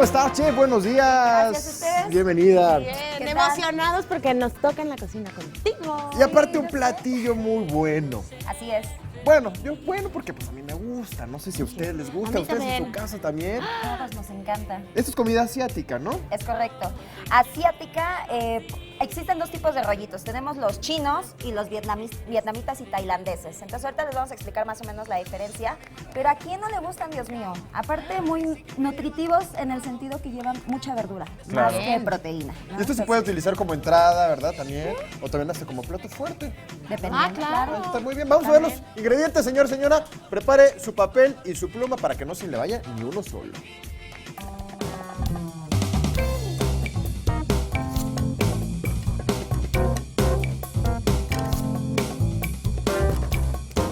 estás, chef? Buenos días. Gracias a ustedes. Bienvenida. Bien, emocionados porque nos toca en la cocina contigo. Y aparte un platillo muy bueno. Así es. Bueno, porque pues a mí me gusta. No sé si a ustedes les gusta. A ¿A mí ustedes en también. su casa también? A todos nos encanta. Esto es comida asiática, ¿no? Es correcto. Asiática, existen dos tipos de rollitos. Tenemos los chinos y los vietnamitas y tailandeses. Entonces ahorita les vamos a explicar más o menos la diferencia. Pero ¿a quién no le gustan, Dios mío? Aparte muy nutritivos en el sentido que llevan mucha verdura, Claro. más que proteína, ¿no? Y esto se puede utilizar como entrada, ¿verdad? También. O también hace como plato fuerte. Dependiendo, Ah, claro. Está muy bien. Vamos a ver los ingredientes, señor, señora. Prepare su papel y su pluma para que no se le vaya ni uno solo.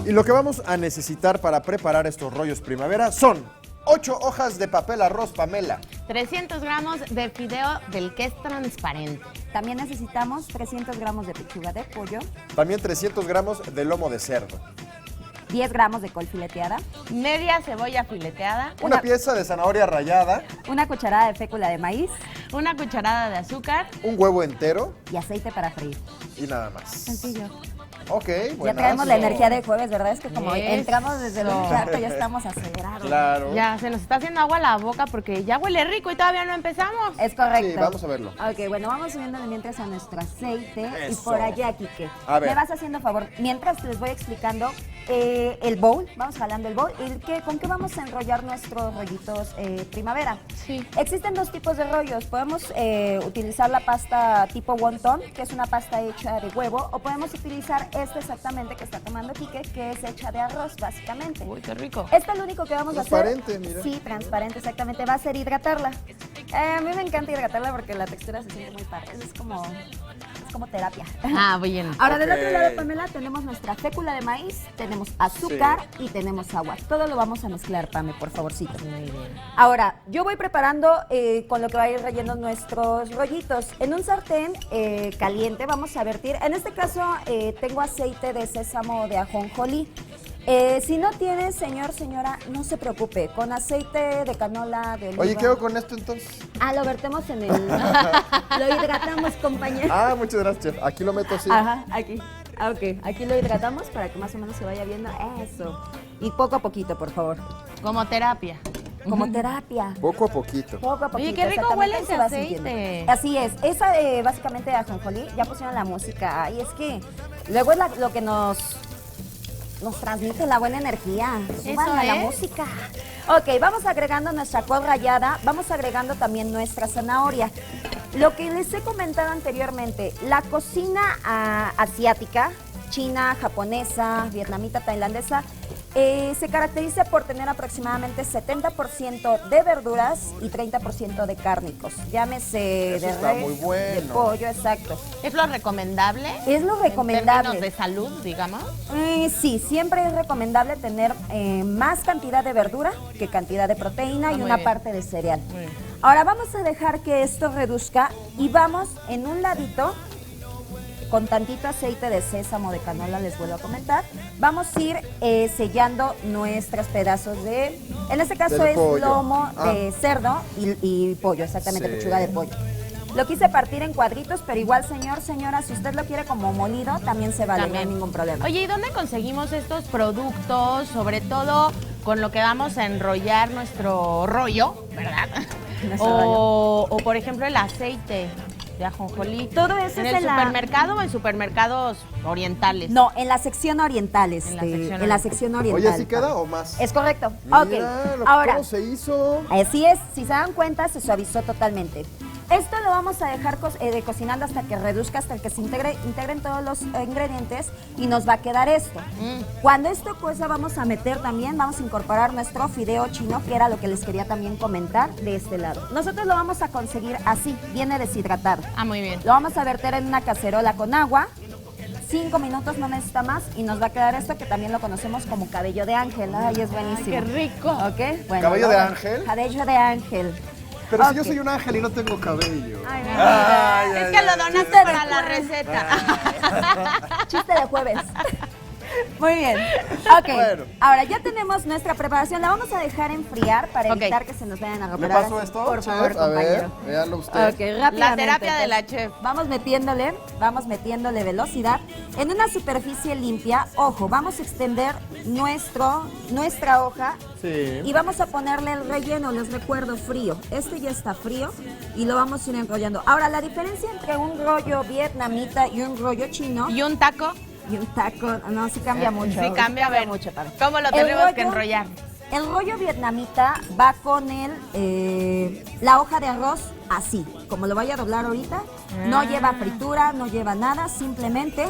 Y lo que vamos a necesitar para preparar estos rollos primavera son 8 hojas de papel arroz, Pamela. 300 gramos de fideo del que es transparente. También necesitamos 300 gramos de pechuga de pollo, También 300 gramos de lomo de cerdo. 10 gramos de col fileteada, Media cebolla fileteada. Una pieza de zanahoria rallada, una cucharada de fécula de maíz Una cucharada de azúcar. un huevo entero y aceite para freír. y nada más. Sencillo. Ok, bueno. Ya traemos la energía de jueves, ¿verdad? Es que como Eso. entramos desde el cuarto ya estamos acelerados. Claro. Ya se nos está haciendo agua la boca porque ya huele rico y todavía no empezamos. Es correcto. Sí, vamos a verlo. Ok, bueno, vamos subiendo de mientras a nuestro aceite. Eso. Y por allá, Quique. A ver. Me vas haciendo favor. Mientras les voy explicando el bowl, vamos jalando el bowl. ¿Con qué vamos a enrollar nuestros rollitos primavera? Sí. Existen dos tipos de rollos. Podemos utilizar la pasta tipo wonton, que es una pasta hecha de huevo, o podemos utilizar esta exactamente que está tomando Quique, que es hecha de arroz, básicamente. Uy, qué rico. Esto es lo único que vamos a hacer. Transparente, mira. Sí, transparente, exactamente. Va a ser hidratarla. A mí me encanta hidratarla porque la textura se siente muy padre. Es como terapia. Ah, bien. Ahora, del Ok. otro lado, Pamela, tenemos nuestra fécula de maíz, tenemos azúcar y tenemos agua. Todo lo vamos a mezclar, Pame, por favorcito. Muy bien. Ahora, yo voy preparando con lo que va a ir relleno nuestros rollitos. En un sartén caliente vamos a vertir, en este caso tengo aceite de sésamo de ajonjolí. Si no tiene, señora, no se preocupe, con aceite de canola, de oliva. Oye, ¿qué hago con esto entonces? Lo vertemos en el... lo hidratamos, compañero. Ah, muchas gracias, chef. Aquí lo meto así. Ajá, aquí. Ok, aquí lo hidratamos para que más o menos se vaya viendo eso. Y poco a poquito, por favor. Como terapia. Como terapia. Poco a poquito. Poco a poquito. Oye, qué rico exactamente, huele ahí ese se va aceite. sintiendo. Así es. Esa básicamente de ajonjolí, ya pusieron la música. Y es que luego es lo que nos transmite la buena energía. Súbanle a la es. música. Ok, vamos agregando nuestra col rallada, vamos agregando también nuestra zanahoria. Lo que les he comentado anteriormente, la cocina asiática, china, japonesa, vietnamita, tailandesa, se caracteriza por tener aproximadamente 70% de verduras y 30% de cárnicos. Llámese Eso de está res, muy bueno. de pollo, exacto. ¿Es lo recomendable? Es lo En recomendable. términos de salud, digamos. Sí, siempre es recomendable tener más cantidad de verdura que cantidad de proteína y muy una bien. parte de cereal. Muy bien. Ahora vamos a dejar que esto reduzca y vamos en un ladito con tantito aceite de sésamo de canola, les vuelvo a comentar. Vamos a ir sellando nuestros pedazos de, en este caso Del es pollo. lomo de cerdo y pollo, exactamente, Sí. pechuga de pollo. Lo quise partir en cuadritos, pero igual, señora, si usted lo quiere como molido, también se vale, no hay ningún problema. Oye, ¿y dónde conseguimos estos productos? Sobre todo con lo que vamos a enrollar nuestro rollo, ¿verdad? Nuestro rollo. O por ejemplo, el aceite de ajonjolí. Todo eso ¿En es el en la- supermercado o en supermercados orientales? No, en la sección oriental, En la sección oriental. Oye, ¿así queda o más? Es correcto. Mira, Ok, ahora, ¿cómo se hizo? así es, si se dan cuenta, se suavizó totalmente. Esto lo vamos a dejar cocinando hasta que reduzca, hasta que se integren todos los ingredientes y nos va a quedar esto. Cuando esto cueza vamos a meter también, vamos a incorporar nuestro fideo chino, que era lo que les quería también comentar de este lado. Nosotros lo vamos a conseguir así, viene deshidratado. Ah, muy bien. Lo vamos a verter en una cacerola con agua. 5 minutos, no necesita más, y nos va a quedar esto que también lo conocemos como cabello de ángel. Ay, es buenísimo. qué rico. ¿Ok? Bueno, ¿Cabello de luego- ángel? Cabello de ángel. Pero si yo Ok. soy un ángel y no tengo cabello. Ay, no. Ay, Es ay, que lo ay, donaste Chiste de para la jueves. receta. Chiste de jueves. Muy bien. Ok. Bueno. Ahora ya tenemos nuestra preparación. La vamos a dejar enfriar para Ok. evitar que se nos vayan a ¿Le romper. paso esto? Por favor, chef? A ver, compañero. véalo usted. Ok, rápidamente. La terapia de la entonces, chef. Vamos metiéndole velocidad. En una superficie limpia, ojo, vamos a extender nuestra hoja Sí. y vamos a ponerle el relleno, les recuerdo, frío. Este ya está frío y lo vamos a ir enrollando. Ahora, la diferencia entre un rollo vietnamita y un rollo chino ¿Y un taco? y un taco, no, sí cambia mucho. Sí, cambia, a ver. mucho, padre. ¿Cómo lo El tenemos que rollo- enrollar? El rollo vietnamita va con la hoja de arroz así, como lo vaya a doblar ahorita. No lleva fritura, no lleva nada, simplemente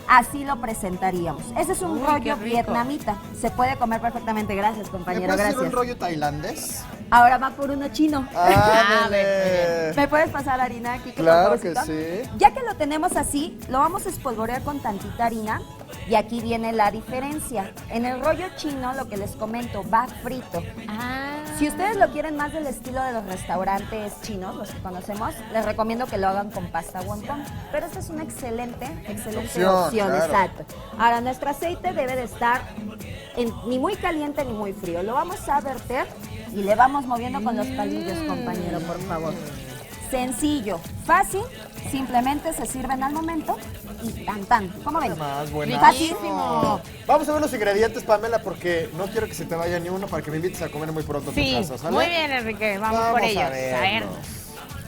así lo presentaríamos. Ese es un Uy, qué rollo rico. vietnamita. Se puede comer perfectamente. Gracias, ¿Me compañero, puedes hacer gracias. un rollo tailandés? Ahora va por uno chino. ¡Ándale! ¿Me puedes pasar harina aquí? Claro por que favorcito? sí. Ya que lo tenemos así, lo vamos a espolvorear con tantita harina y aquí viene la diferencia. En el rollo chino, lo que les comento, va frito. Ah. Si ustedes lo quieren más del estilo de los restaurantes chinos, los que conocemos, les recomiendo que lo hagan con pasta wonton. Pero esta es una excelente opción, claro. exacto. Ahora, nuestro aceite debe de estar ni muy caliente ni muy frío. Lo vamos a verter y le vamos moviendo con los palillos, compañero, por favor. Sencillo, fácil, simplemente se sirven al momento y tan tan. ¿Cómo ven? Más buena. Riquísimo. Vamos a ver los ingredientes, Pamela, porque no quiero que se te vaya ni uno para que me invites a comer muy pronto a tu Sí, casa, ¿sale? muy bien, Enrique. Vamos por Vamos a ellos. A verlos.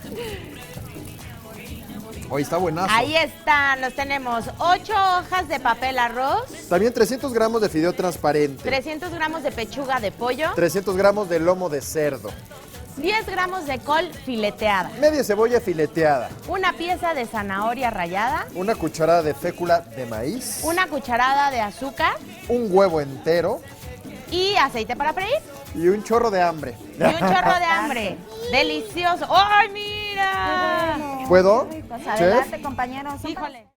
ver. Hoy está buenazo. Ahí están, los tenemos. 8 hojas de papel arroz, También 300 gramos de fideo transparente. 300 gramos de pechuga de pollo, 300 gramos de lomo de cerdo. 10 gramos de col fileteada, Media cebolla fileteada. una pieza de zanahoria rallada, Una cucharada de fécula de maíz. una cucharada de azúcar Un huevo entero. y aceite para freír. Y un chorro de hambre. Y un chorro de hambre. Delicioso. ¡Ay, mira! ¿Puedo? Pues Chef. adelante, compañeros. Híjole.